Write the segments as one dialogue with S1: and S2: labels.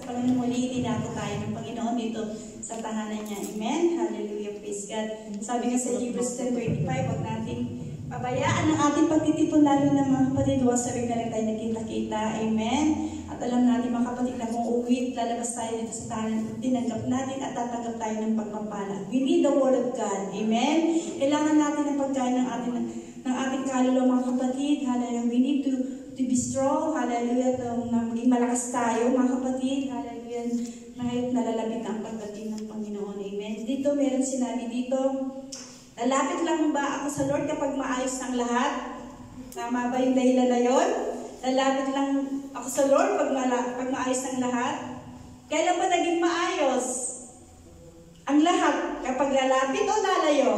S1: Panginoon, muli dinako tayo ng Panginoon dito sa tahanan niya. Amen? Hallelujah, praise God. Sabi nga sa Hebrews 10:25, huwag natin pabayaan ang ating pagtitipon, lalo na mga kapatid, sa rin na rin tayo nagkita-kita. Amen? At alam natin mga kapatid na kung uwi, lalabas tayo dito sa tahanan, tinanggap natin at tatanggap tayo ng pagpapala. We need the Word of God. Amen? Kailangan natin ang pagkain ng ating kaluluwa mga kapatid. Hallelujah. We need to be strong. Hallelujah. Na maging malakas tayo mga kapatid. Hallelujah. Na ngayon nalalapit ang pagdating ng Panginoon. Amen? Dito meron sinabi dito, lalapit lang ba ako sa Lord kapag maayos ng lahat? Tama ba yung dahilan na yun? Lalapit lang ako sa Lord pag maayos ng lahat? Kailan ba naging maayos ang lahat? Kapag lalapit o lalayo?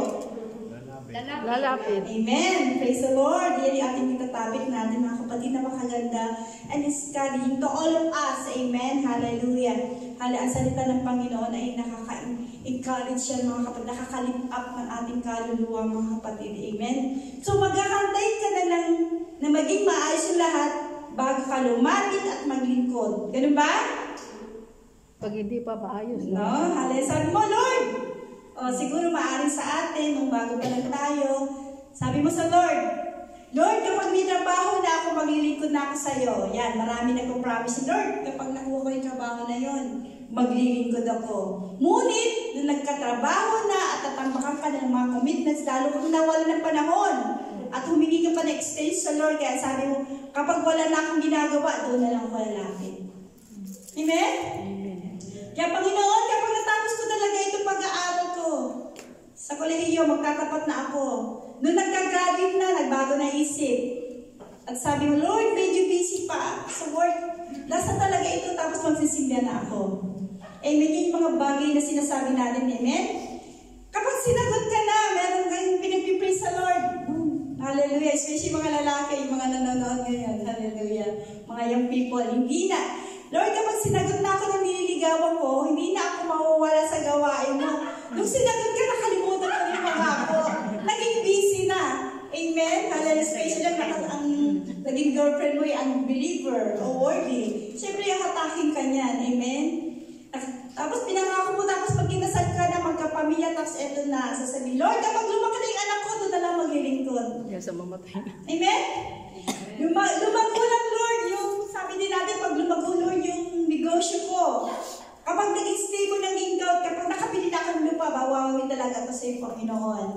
S1: Lalapit. Amen. Praise the Lord. Yan yung ating itatapik natin mga kapatid na makaganda. And it's carrying to all of us. Amen. Hallelujah. Ang salita ng Panginoon ay nakaka-encourage yan mga kapatid. Nakaka-lift up ng ating kaluluwa mga kapatid. Amen. So maghahantay ka na lang na maging maayos yung lahat bago ka lumapit at maglingkod. Ganun ba?
S2: Pag hindi pa maayos.
S1: No? Hallelujah. Sabi mo, Lord, siguro maaaring sa atin, nung bago pa lang tayo, sabi mo sa Lord, Lord, kapag may trabaho na ako, maglilingkod na ako sa iyo. Yan, marami nagpo-promise. Lord, kapag nakuha ko yung trabaho na yon, maglilingkod ako. Ngunit, nung nagkatrabaho na at tatambakan ka ng mga commitments, lalo kung nawala ng panahon, at humingi ka pa na extension sa Lord, kaya sabi mo, kapag wala na akong ginagawa, doon na lang ako lalapit. Amen? Kaya Panginoon, kapag natapos ko talaga itong pag-aaral ko, sa kolehiyo, magtatapat na ako. Noong nagka-graduate na, nagbago na isip. At sabi mo, Lord, medyo busy pa sa work. Nasa talaga ito, tapos magsisimba na ako. Amen, yun yung mga bagay na sinasabi natin, amen? Kapag sinagot ka na, meron kayong pinag-pray sa Lord. Hallelujah, especially mga lalaki, yung mga nanonood ngayon. Hallelujah. Mga young people, hindi na. Lord, kapag sinagot na ako ng nililigawan ko, hindi na ako mawawala sa gawain mo. Nung sinagot ka, nakalimutan ko yung mga ako. Naging busy na. Amen? Hallelujah. Especially ang naging girlfriend mo ay unbeliever o worldly. Siyempre, hatakin ka niyan. Amen? Tapos pinangako mo, tapos pag kinasal ka na, magkapamilya, tapos eto na, sasabihin, Lord, kapag lumaki na yung anak ko, doon na lang maglilingkod.
S2: Yes, mamatay na.
S1: Amen? Lumago lang, Lord, yung sabi din natin, pag lumago, Lord, yung negosyo ko. Kapag naging stable ng income, kapag nakabili na akong lupa, bawawi talaga ito sa iyo, Panginoon.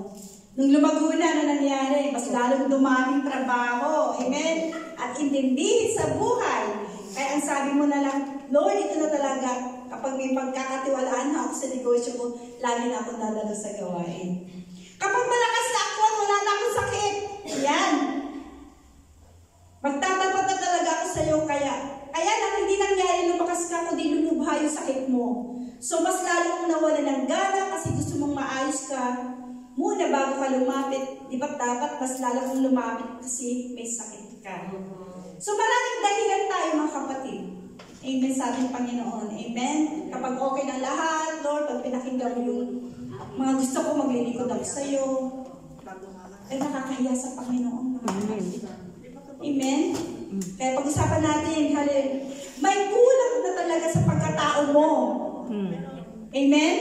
S1: Nung lumago na nangyari, mas lalong dumaming trabaho. Amen? At intindihin sa buhay. Kaya ang sabi mo na lang, Lord, ito na talaga, kapag may pagkakatiwalaan na ako sa negosyo ko, lagi na ako dadalo sa gawain. Kapag malakas na ako at wala na akong sakit, yan. Magtatapat na talaga ako sa iyo, kaya lang hindi nangyari, lumakas ka, kundi lumubha yung sakit mo. So, mas lalo mong nawala ng gana kasi gusto mong maayos ka muna bago ka lumapit. Di ba dapat mas lalo mong lumapit kasi may sakit ka. So, maraming dahilan tayo mga kapatid. Amen sa ating Panginoon. Amen? Kapag okay na lahat, Lord, pag pinakinggan mo yung mga gusto ko, maglilingkod ako sa iyo, ay nakakahiya sa Panginoon. Amen? Kaya pag-usapan natin, hallelujah, may kulang na talaga sa pagkatao mo. Amen?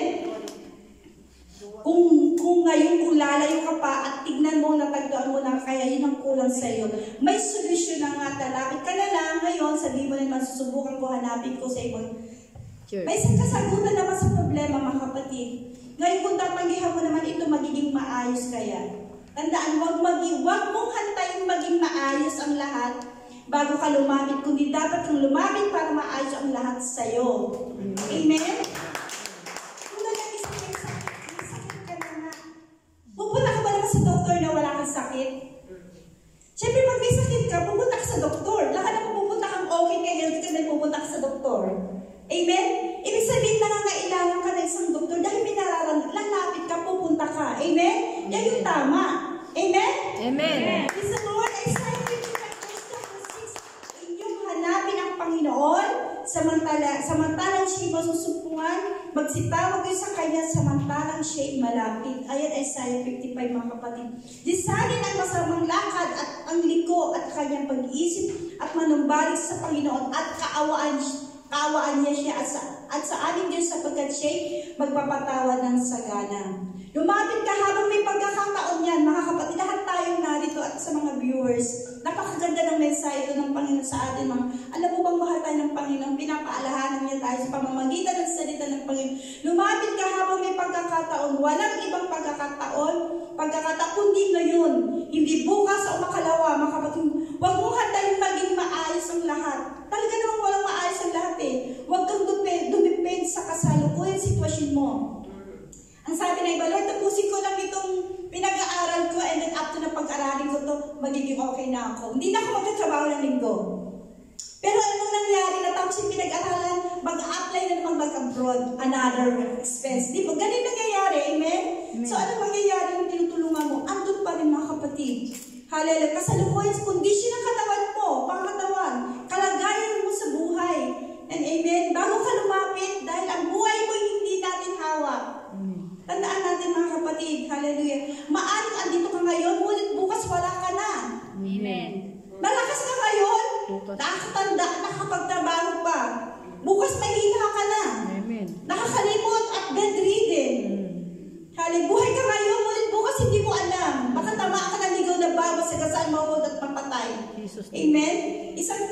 S1: Kung ngayon, kung lalayo ka pa at tignan mo, natagdoan mo na kaya yun ang kulang sa iyo, may solusyon na nga, talapit ka na lang ngayon, sabihin mo naman, susubukan ko, hanapin ko sa ibon. May isang kasagutan naman sa problema, mga kapatid. Ngayon, kung tatanggihan mo naman ito, magiging maayos kaya. Tandaan, huwag mong hantayin maging maayos ang lahat bago ka lumapit, kundi dapat kang lumapit para maayos ang lahat sa iyo. Amen? Pupunta ka ba naman sa doktor na wala kang sakit? Siyempre, pag may sakit ka, pupunta ka sa doktor. Lahat na pupunta kang okay ka, healthy ka, na pupunta ka sa doktor. Amen? Ibig sabihin, nangangailangan ka na isang doktor dahil may nararamdaman, lalapit ka, pupunta ka. Amen? Yan yung tama. Amen?
S2: Amen.
S1: Is the Lord, Isaiah 55:6, inyong hanapin ang Panginoon, samantalang siya'y masusumpungan, magsitawag kayo sa Kanya, samantalang siya'y malapit. Ayan, Isaiah 55, mga kapatid. Disanin ang masamang lakad at ang liko at kanyang pag-iisip at manumbalik sa Panginoon at kaawaan kaawaan niya siya at sa aming Diyos sapagkat siya'y magpapatawad ng sagana. Lumapit ka habang may pagkakataon yan, mga kapatid, lahat tayo narito at sa mga viewers. Napakaganda ng mensahe ito ng Panginoon sa atin. Alam mo bang mahal tayo ng Panginoon? Pinapaalahanan niya tayo sa pamamagitan ng salita ng Panginoon. Lumapit ka habang may pagkakataon. Walang ibang pagkakataon kundi ngayon. Hindi bukas o makalawa, mga kapatid. Huwag mong hantayin maging maayos ang lahat. Talaga namang walang maayos ang lahat eh. Huwag kang dumipend sa kasalukuyan sitwasyon mo. Ang sabi na iba, Lord, tapusin ko lang itong pinag-aaral ko and then after na pag-aralin ko to, magiging okay na ako. Hindi na ako magtatrabaho ng linggo. Pero anong nangyari? Natapos yung pinag-aralan, mag-a-apply na naman mag-abroad, another expense. Di ba? Ganun nangyayari, amen? So ano mangyayari yung tinutulungan mo? Andun pa rin mga kapatid. Hallelujah. Kasalukuyan, kondisyon ng katawan mo, pangkatawan, kalagayan mo sa buhay. And amen? Bago ka lumapit, dahil ang buhay mo hindi natin hawak. Tandaan natin mga kapatid, hallelujah. Maaring andito ka ngayon, ngunit bukas wala ka na.
S2: Amen.
S1: Malakas ka ngayon, nakakatanda, nakapagtrabaho pa. Bukas mahina ka na.
S2: Amen.
S1: Nakakalimot at bedridden. Hallelujah. Buhay ka ngayon, ngunit bukas hindi mo alam. Baka tamaan ka ng ligaw na bago sa gasaan, mawod at mapatay. Amen? Isang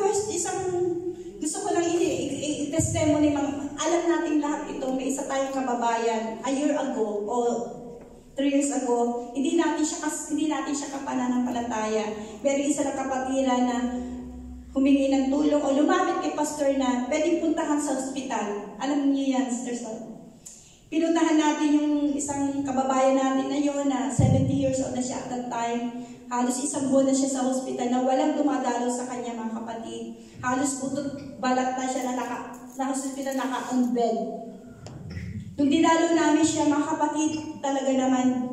S1: gusto ko lang i-testimony, alam natin lahat ito, may isa tayong kababayan, a year ago, o 3 years ago, hindi natin siya kapananampalataya. Pero isa na kapatiran na humingi ng tulong o lumapit kay pastor na pwedeng puntahan sa ospital. Alam niyo yan, Sister Sol. Pinuntahan natin yung isang kababayan natin na yun, na 70 years old na siya at that time. Halos isang buwan na siya sa hospital na walang dumadalo sa kanya, mga kapatid. Halos butot balat na siya na hospital naka-on bed. Nung dinalo namin siya, mga kapatid, talaga naman,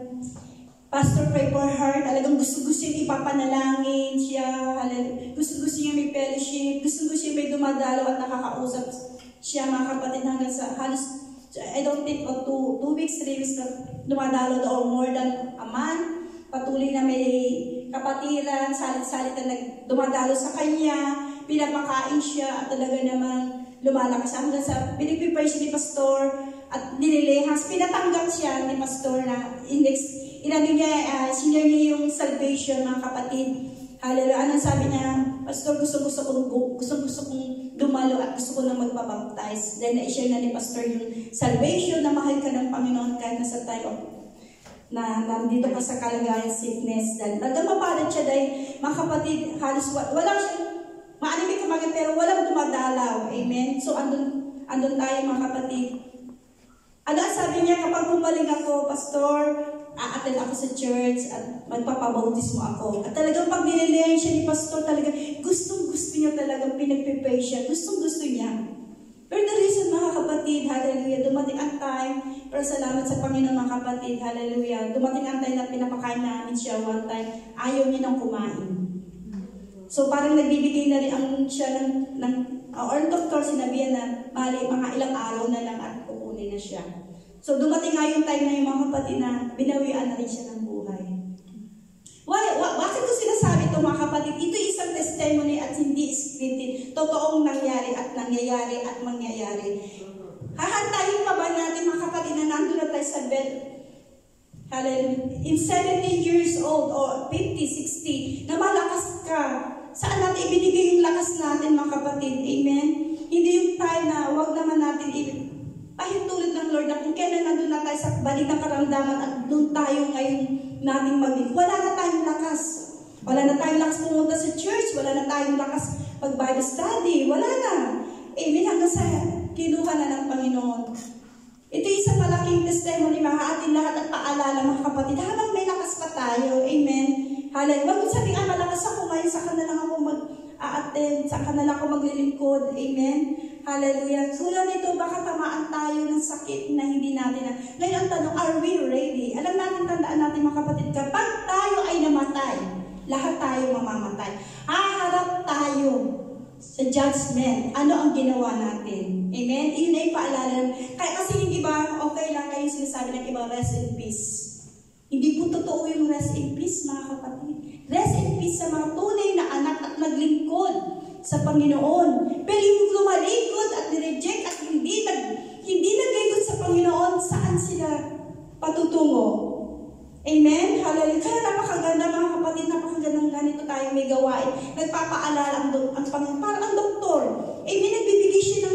S1: Pastor, pray for her. Talagang gusto-gusto yung ipapanalangin siya. Gusto-gusto niya may fellowship. Gusto-gusto niya may dumadalo at nakakausap siya, mga kapatid, hanggang sa halos, I don't think, 2 weeks, 3 weeks na dumadalo daw, more than a month. Patuloy na may kapatiran, salit-salit na dumadalo sa kanya, pinapakain siya, at talaga naman lumalakas hanggang sa pinipipray siya ni Pastor at nililehas. Pinatanggap siya ni Pastor na senior niya yung salvation, mga kapatid. Hallelujah. Anong sabi niya? Pastor, gusto kong dumalo at gusto ko na magpabaptize. Then na-share na ni Pastor yung salvation, na mahal ka ng Panginoon kahit nasa tayo na nandito ka sa kalagayan sickness. Dahil mapapalit siya dahil, mga kapatid, halos wala siya, maanimik kumagin pero walang dumadalaw. Amen? So andun tayo, mga kapatid. Ano sabi niya, kapag humaling ako, Pastor, a-attend ako sa church at magpapabautismo ako. At talagang pag nilalayan siya ni Pastor, talagang gustong-gusto niya, talagang pinagpipray siya. Gustong-gusto niya. Pero the reason, mga kapatid, hallelujah, dumating ang time, pero salamat sa Panginoon, mga kapatid, hallelujah, dumating ang time na pinapakain namin siya one time, ayaw niya nang kumain. So parang nagbibigay na rin siya or doktor, sinabihan na, mali, mga ilang araw na lang at kukunin na siya. So dumating nga yung time na yung mga kapatid na binawian na rin siya ng buhay. Bakit ko sinasabi ito, mga kapatid? Ito isang testimony at hindi scripted. Totoong nangyari at nangyayari at mangyayari. Hahantayin pa ba natin, mga kapatid, na nandun na tayo sa bed? Hallelujah. In 70 years old or 50, 60, na malakas ka. Saan natin ibinigay yung lakas natin, mga kapatid? Amen? Hindi yung time na wag naman natin tulad ng Lord na kung kailan nandun na tayo sa balik ng karamdaman at doon tayo ngayon nating maging. Wala na tayong lakas. Wala na tayong lakas pumunta sa church. Wala na tayong lakas mag-Bible study. Wala na. Amen. Hanggang sa kinuha na ng Panginoon. Ito isang malaking testimony, mga ating lahat at paalala, mga kapatid. Habang may lakas pa tayo. Amen. Hallelujah. Huwag mo sabihin, malakas ako ngayon. Saka na lang ako mag-a-attend. Saka na lang ako maglilingkod. Amen. Hallelujah. Tulad nito, baka tamaan tayo ng sakit na hindi natin na. Ngayon ang tanong, are we ready? Alam natin, tandaan natin, mga kapatid, kapag tayo ay namatay, lahat tayo mamamatay. Haharap tayo sa judgment. Ano ang ginawa natin? Amen? Iyon ay paalala. Kaya kasi yung iba, okay lang kayo sinasabi ng iba, rest in peace. Hindi po totoo yung rest in peace, mga kapatid. Rest in peace sa mga tunay na anak at naglingkod sa Panginoon. Pero yung lumalikod at nireject at hindi naglikod sa Panginoon, saan sila patutungo? Amen? Hallelujah. Kaya napakaganda mga kapatid, napakagandang ganito tayo may gawain. Nagpapaalala ang Panginoon. Parang ang doktor. Amen? Nagbibigay siya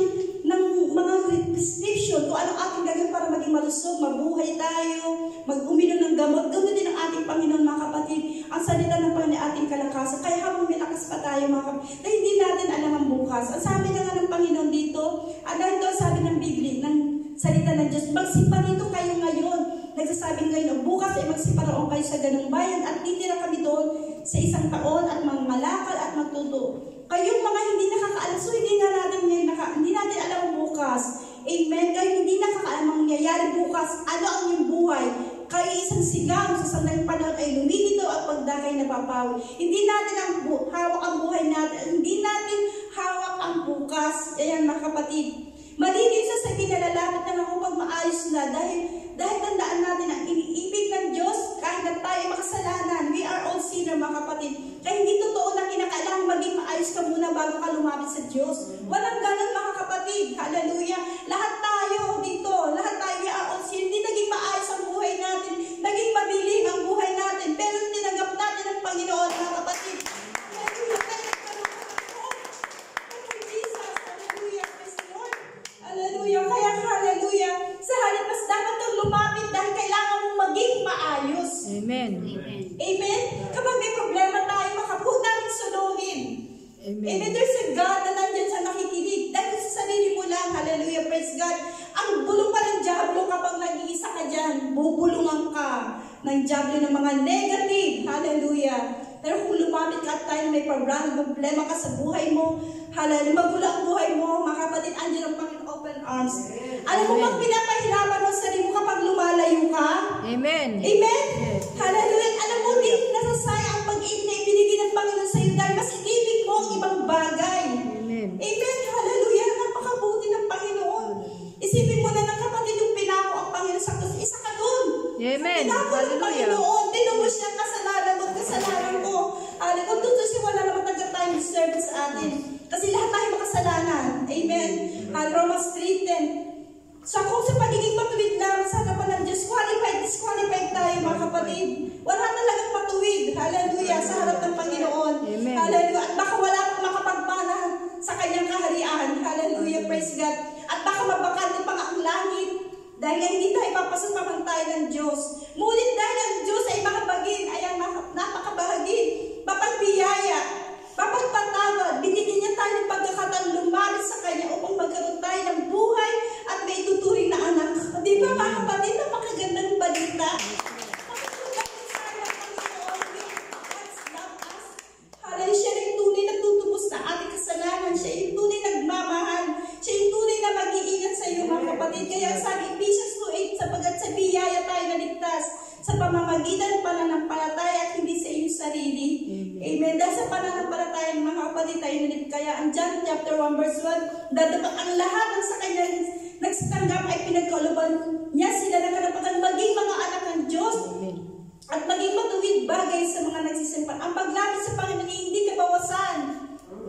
S1: ng mga prescription kung anong ating gagawin para maging malusog, mabuhay tayo, mag-uminom ng gamot. Ganoon din ang ating Panginoon mga kapatid. Ang salita ng Panginoon ating kalakasan. Kaya habang may lakas pa tayo mga kapatid, na hindi natin alam ang bukas. Ang sabi na nga ng Panginoon dito, at dahil doon sabi ng Biblia, ng salita ng Diyos, magsiparito kayo ngayon. Nagsasabi ngayon, bukas ay magsiparoon kayo sa ganung bayan at titira kami doon sa 1 taon at malakal at magtuto. Kayong mga hindi nakakaalam, so hindi natin alam ang bukas. Amen. Kayo hindi nakakaalam ang mangyayari bukas. Ano ang iyong buhay? Kayo isang sigaw sa sandaling panahon ay lumilito at pagdakay na papawi. Hindi natin hawak ang buhay natin. Hindi natin hawak ang bukas. Ayan mga kapatid. Malinis sa pinalalapit na upang maayos na dahil tandaan natin ang iniibig ng Diyos kahit na tayo makasalanan. We are all sinner mga kapatid. Kaya hindi totoo na kinakailangan maging maayos ka muna bago ka lumapit sa Diyos. Walang ganun mga kapatid. Hallelujah. Lahat tayo dito, we are all sinner. Hindi naging maayos ang buhay natin. Naging madilim ang buhay natin. Pero tinanggap natin ang Panginoon mga kapatid. Hallelujah. Kaya hallelujah. Sa halip mas dapat kang lumapit dahil kailangan mong maging maayos.
S2: Amen.
S1: Amen? Kapag may problema tayo, huwag natin suluhin.
S2: Amen.
S1: Amen. There's a God na nandyan sa nakikinig. Dahil sa sarili mo lang, hallelujah, praise God. Ang bulong pa ng Diablo kapag nag-iisa ka dyan, bubulungan ka ng Diablo ng mga negative. Hallelujah. Pero kung lumapit ka at tayo may problema ka sa buhay mo, hallelujah, magulo ang buhay mo, mga kapatid, andyan ang Panginoon open arms. Alam mo bang pinapahirapan mo sa sarili mo kapag lumalayo ka?
S2: Amen.
S1: Amen?
S2: Yes.
S1: Hallelujah. Alam mo, di nasasayang ang pag-ibig na ibinigay ng Panginoon sa iyo dahil mas inibig mo ang ibang bagay.
S2: Amen.
S1: Amen. Hallelujah. Napakabuti ng Panginoon. Isipin mo na ng kapatid yung pinako ang Panginoon sa krus. Isa ka dun.
S2: Amen.
S1: Pinako ng Panginoon. Tinubos niya kasalanan mo, kasalanan ko. Kung tutusin, wala naman tayo deserve sa atin. Kasi lahat tayo makasalanan. Amen. Romans 3:10. So kung sa pagiging matuwid lang sa harapan ng Diyos, disqualified tayo mga kapatid. Wala talagang matuwid. Hallelujah. Sa harap ng Panginoon.
S2: Amen.
S1: Hallelujah. At baka wala pang makapagpana sa kanyang kaharian. Hallelujah. Praise God. At baka mabakante pa nga ang langit. Dahil hindi tayo papasok tayo ng Diyos. Ngunit dahil ang Diyos ay makabagin, ayan, napakabahagi, mapagbiyaya, mapagpatawad, binigyan niya tayo ng pagkakataon lumapit sa Kanya upang magkaroon tayo ng buhay at may tuturing na anak. Di ba mga kapatid, napakagandang balita? Hallelujah, siya rin tunay na tutubos na ating kasalanan. Siya yung tunay nagmamahal. Siya yung tunay na mag-iingat sa iyo mga kapatid. Kaya sabi Ephesians 2:8, sapagat sa biyaya tayo naligtas sa pamamagitan ng pananampalataya at hindi sa iyong sarili. Amen. Dahil sa pananampalataya ng mga kapatid tayo naligtas. Kaya ang John chapter 1 verse 1, dadapat ang lahat ng sa kanya nagsitanggap ay pinagkauluban niya sila na karapatan maging mga anak ng Diyos. At maging matuwid bagay sa mga nagsisimpan. Ang paglapit sa Panginoon hindi kabawasan.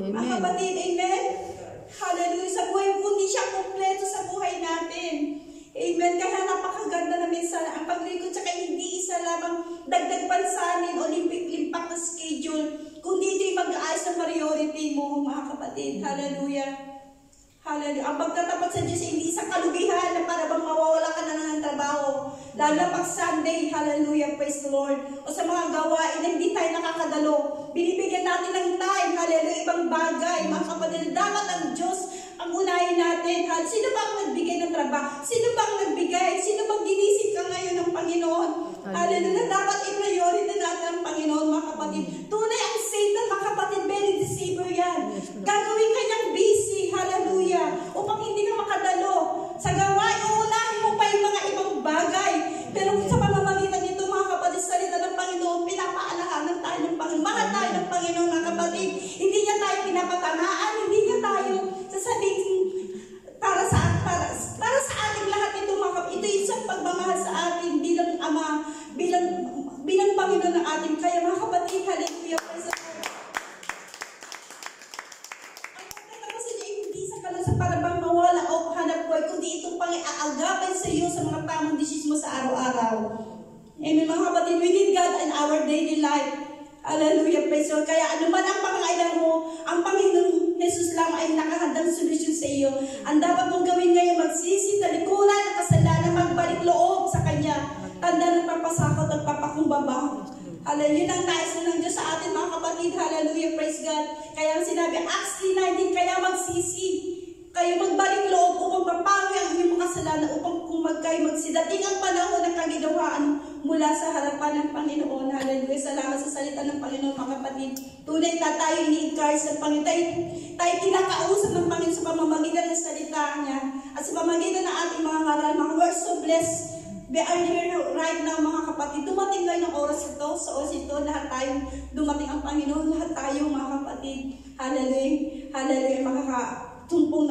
S1: Mga kapatid, amen? Hallelujah. Sa buhay, kundi siya kompleto sa buhay natin. Amen. Kaya napakaganda na minsan ang paglikod sa kanya hindi isa lamang dagdag pansanin o limpak na schedule, kundi ito'y mag-aayos na priority mo, mga kapatid. Hallelujah. Hallelujah. Ang pagtatapat sa Diyos hindi isang kalugihan na para bang mawawala ka na ng trabaho. Lalo na pag Sunday, hallelujah, praise the Lord. O sa mga gawain na hindi tayo nakakadalo. Binibigyan natin ng time, hallelujah, ibang bagay. Mga kapatid, dapat ang Diyos ang unahin natin. Sino ba ang nagbigay ng trabaho? Sino ba ang nagbigay? Sino bang ginising ka ngayon ng Panginoon? Hallelujah. Dapat i-priority natin ang Panginoon, mga kapatid. Tunay ang Satan, mga kapatid, very deceiver yan. Gagawin kanyang busy, hallelujah, upang hindi ka makadalo. Sa gawain, uunahin mo pa yung mga ibang bagay. Pero sa pamamagitan nito, mga kapatid, salita ng Panginoon, pinapaalahanan tayo ng Panginoon. Mahal tayo ng Panginoon, mga kapatid. Hindi niya tayo pinapatamaan, hindi niya tayo sasabihin para sa ating lahat ito, mga kapatid. Ito yung isang pagmamahal sa atin bilang Ama, bilang Panginoon. 'Panginoon ng ating kaya mga kapatid, hallelujah. Praise the Lord. Hallelujah. Ang pagtatapat sa Diyos ay hindi isa kalugihan na para bang mawawala ka na ng trabaho. Lalo na pag Sunday, hallelujah, ibang bagay. Mga kapatid, dapat ang Diyos ang unahin natin. Hallelujah. mo sa araw-araw. Amen, mga kapatid, we need God in our daily life. Hallelujah, praise God. Kaya ano man ang pangailangan mo, ang Panginoong Jesus lang ay nakahandang solusyon sa iyo. Ang dapat mong gawin ngayon, magsisi, talikuran ang kasalanan, magbalik loob sa Kanya. Tanda ng papasakot at papakumbaba. Hallelujah, yun ang nais ng Diyos sa atin, mga kapatid. Hallelujah, praise God. Kaya ang sinabi, Acts 3:19, kaya magsisi. Kayo magbalik loob upang mapawi ang inyong mga kasalanan, upang kung kayo magsidating ang panahon ng kaginawaan mula sa harapan ng Panginoon. Hallelujah. Salamat sa salita ng Panginoon, mga kapatid. Tunay tayo ini-encourage ng Panginoon. Tayo kinakausap ng Panginoon sa pamamagitan ng salita niya at sa pamamagitan ng ating mga ngaral. Mga we're so blessed. We are here right now, mga kapatid. Dumating ngayon ang oras ito. Sa oras ito, lahat tayo dumating ang Panginoon. Lahat tayo, mga kapatid. Hallelujah. Hallelujah. Makakatumpong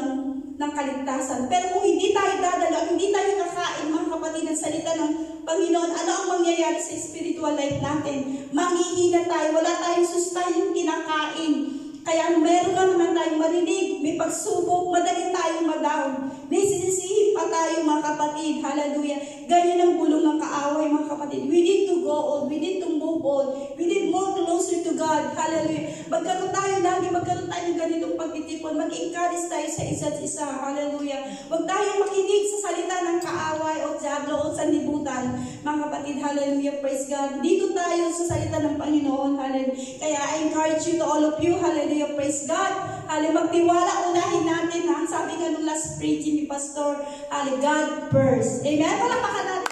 S1: ng kaligtasan. Pero kung hindi tayo dadalo, hindi tayo kakain, mga kapatid, ng salita ng Panginoon, ano ang mangyayari sa spiritual life natin? Manghihina tayo, wala tayong sustahin kinakain. Kaya meron lang naman tayong marinig, may pagsubok, madali tayong ma-down. May sisisihin pa tayo, mga kapatid. Hallelujah. Ganyan ang bulong ng kaaway, mga kapatid. We need to go on. We need to move on. We need more closer to God. Hallelujah. Magkaroon tayo ng ganitong pagtitipon. Mag-encourage tayo sa isa't isa. Hallelujah. Huwag tayo makinig sa salita ng kaaway o diablo o sanlibutan. Mga kapatid, hallelujah. Praise God. Dito tayo sa salita ng Panginoon. Hallelujah. Kaya I encourage you to all of you. Hallelujah. Praise God. Hallelujah. Magtiwala, unahin natin. Ha? Sabi nga nung last preaching ni Pastor, hallelujah, God first. Amen? Palakpakan natin.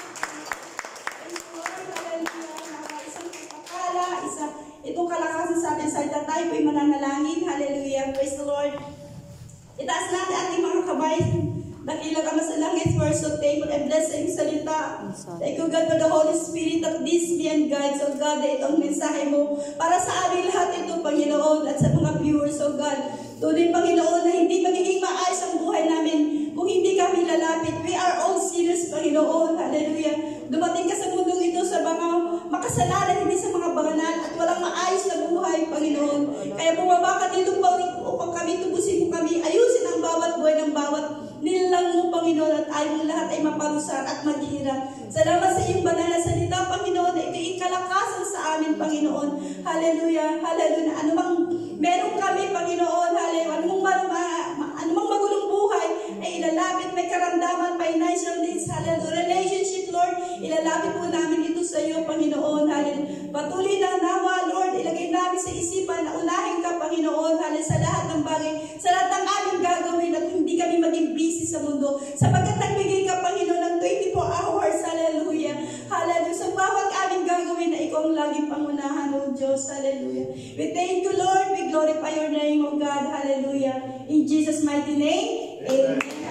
S1: Praise God. Hallelujah. Isang pagpapala, itong kalakasan sa ating salita, tayo po'y mananalangin. Hallelujah. Praise the Lord. Itaas natin ating mga kabay. Dakilang Ama sa langit, we're so thankful and blessed sa iyong salita. Thank you, God, for the Holy Spirit of this me and God. So, God, itong mensahe mo para sa aming lahat ito, Panginoon, at sa mga viewers, so God. Tunay, Panginoon, na hindi magiging maayos ang buhay namin kung hindi kami lalapit. We are all sinners, Panginoon. Hallelujah. Dumating ka sa mundong ito sa mga makasalanan, hindi sa mga banal, at walang maayos na buhay, Panginoon. Kaya bumaba ka dito upang kami tubusin mo kami, ayusin ang bawat buhay ng bawat nilang mo, Panginoon, at ayaw mo lahat ay maparusahan at maghirap. Salamat sa iyong banal na salita, Panginoon, na ito'y kalakasan sa amin, Panginoon. Hallelujah. Hallelujah. Anumang meron kami, Panginoon, hallelujah. Anumang magulong buhay ay ilalapit, may karamdaman, financial needs, hallelujah. Relationship, Lord, ilalapit po namin ito sa iyo, Panginoon, hallelujah. Patuloy na nawa, Lord, ilagay namin sa isipan na unahin ka, Panginoon, hallelujah, sa lahat ng bagay, sa lahat ng aming gagawin, at hindi kami maging busy sa mundo, sapagkat nagbigay ka, Panginoon, ng 24 hours, hallelujah, hallelujah, sa bawat aming gagawin na ikaw ang laging pangunahan, O Diyos, hallelujah. We thank you, Lord, we glorify your name, O God, hallelujah. In Jesus' mighty name, amen.